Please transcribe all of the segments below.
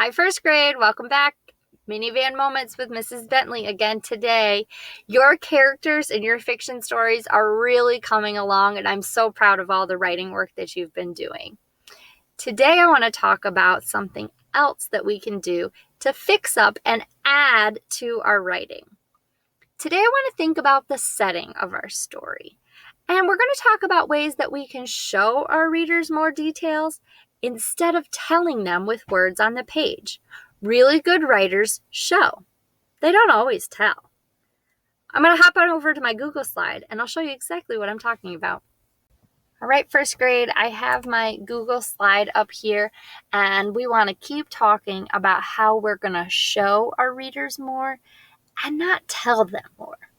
Hi, first grade. Welcome back. Minivan Moments with Mrs. Bentley again today. Your characters and your fiction stories are really coming along, and I'm so proud of all the writing work that you've been doing. Today, I want to talk about something else that we can do to fix up and add to our writing. Today, I want to think about the setting of our story. And we're going to talk about ways that we can show our readers more details instead of telling them with words on the page. Really good writers show. They don't always tell. I'm going to hop on over to my Google slide and I'll show you exactly what I'm talking about. All right, first grade, I have my Google slide up here, and we want to keep talking about how we're going to show our readers more and not tell them more.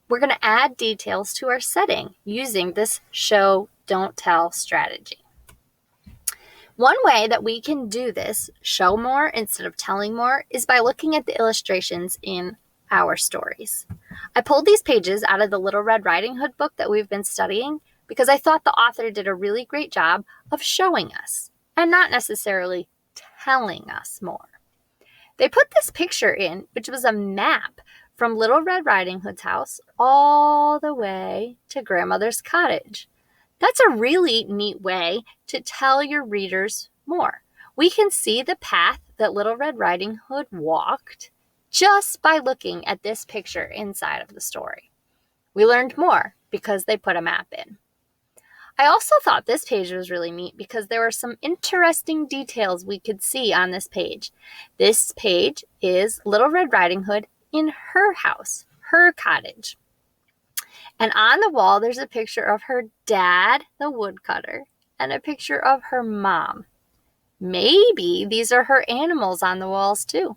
We're going to add details to our setting using this show, don't tell strategy. One way that we can do this, show more instead of telling more, is by looking at the illustrations in our stories. I pulled these pages out of the Little Red Riding Hood book that we've been studying because I thought the author did a really great job of showing us and not necessarily telling us more. They put this picture in, which was a map from Little Red Riding Hood's house all the way to Grandmother's cottage. That's a really neat way to tell your readers more. We can see the path that Little Red Riding Hood walked just by looking at this picture inside of the story. We learned more because they put a map in. I also thought this page was really neat because there were some interesting details we could see on this page. This page is Little Red Riding Hood in her house, her cottage. And on the wall, there's a picture of her dad, the woodcutter, and a picture of her mom. Maybe these are her animals on the walls too.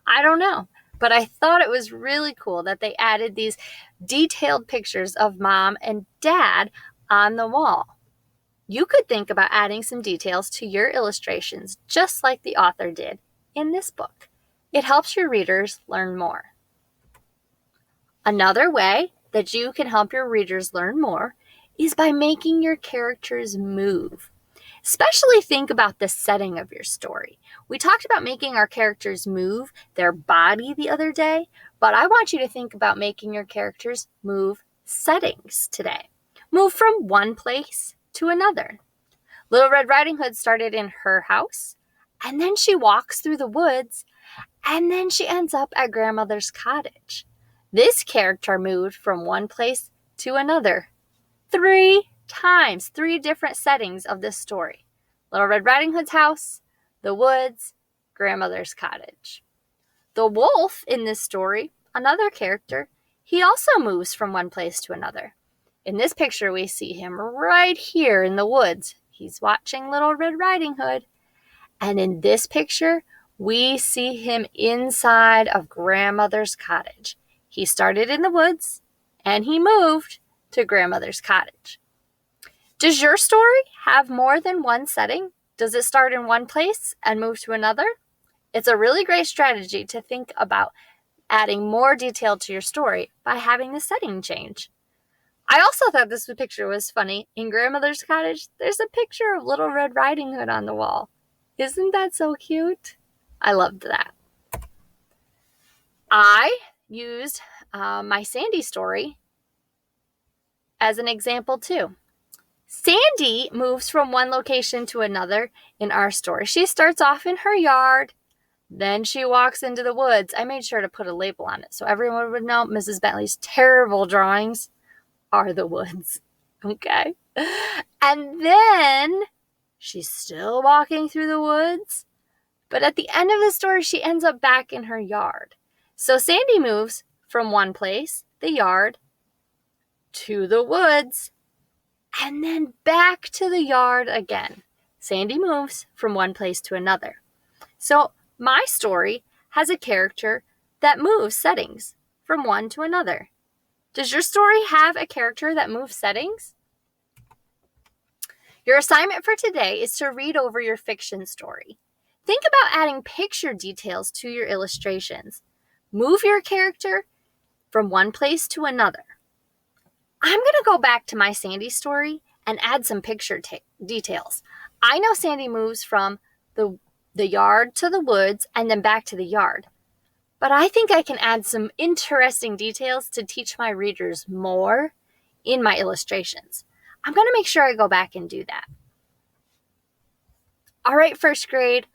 I don't know. But I thought it was really cool that they added these detailed pictures of mom and dad on the wall. You could think about adding some details to your illustrations just like the author did in this book. It helps your readers learn more. Another way that you can help your readers learn more is by making your characters move. Especially think about the setting of your story. We talked about making our characters move their body the other day, but I want you to think about making your characters move settings today. Move from one place to another. Little Red Riding Hood started in her house, and then she walks through the woods, and then she ends up at Grandmother's cottage. This character moved from one place to another 3 times, 3 different settings of this story. Little Red Riding Hood's house, the woods, Grandmother's cottage. The wolf in this story, another character, he also moves from one place to another. In this picture, we see him right here in the woods. He's watching Little Red Riding Hood. And in this picture, we see him inside of Grandmother's cottage. He started in the woods, and he moved to Grandmother's cottage. Does your story have more than one setting? Does it start in one place and move to another? It's a really great strategy to think about adding more detail to your story by having the setting change. I also thought this picture was funny. In Grandmother's cottage, there's a picture of Little Red Riding Hood on the wall. Isn't that so cute? I loved that. I used my Sandy story as an example too. Sandy moves from one location to another in our story. She starts off in her yard, then she walks into the woods. I made sure to put a label on it so everyone would know Mrs. Bentley's terrible drawings are the woods. Okay? And then she's still walking through the woods, but at the end of the story, she ends up back in her yard. So Sandy moves from one place, the yard, to the woods, and then back to the yard again. Sandy moves from one place to another. So my story has a character that moves settings from one to another. Does your story have a character that moves settings? Your assignment for today is to read over your fiction story. Think about adding picture details to your illustrations. Move your character from one place to another. I'm going to go back to my Sandy story and add some picture details. I know Sandy moves from the the yard to the woods, and then back to the yard. But I think I can add some interesting details to teach my readers more in my illustrations. I'm going to make sure I go back and do that. All right, first grade,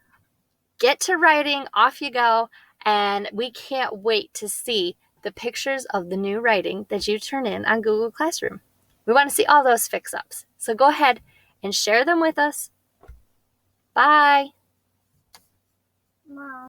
get to writing, off you go, and we can't wait to see the pictures of the new writing that you turn in on Google Classroom. We want to see all those fix-ups. So go ahead and share them with us. Bye. Mom.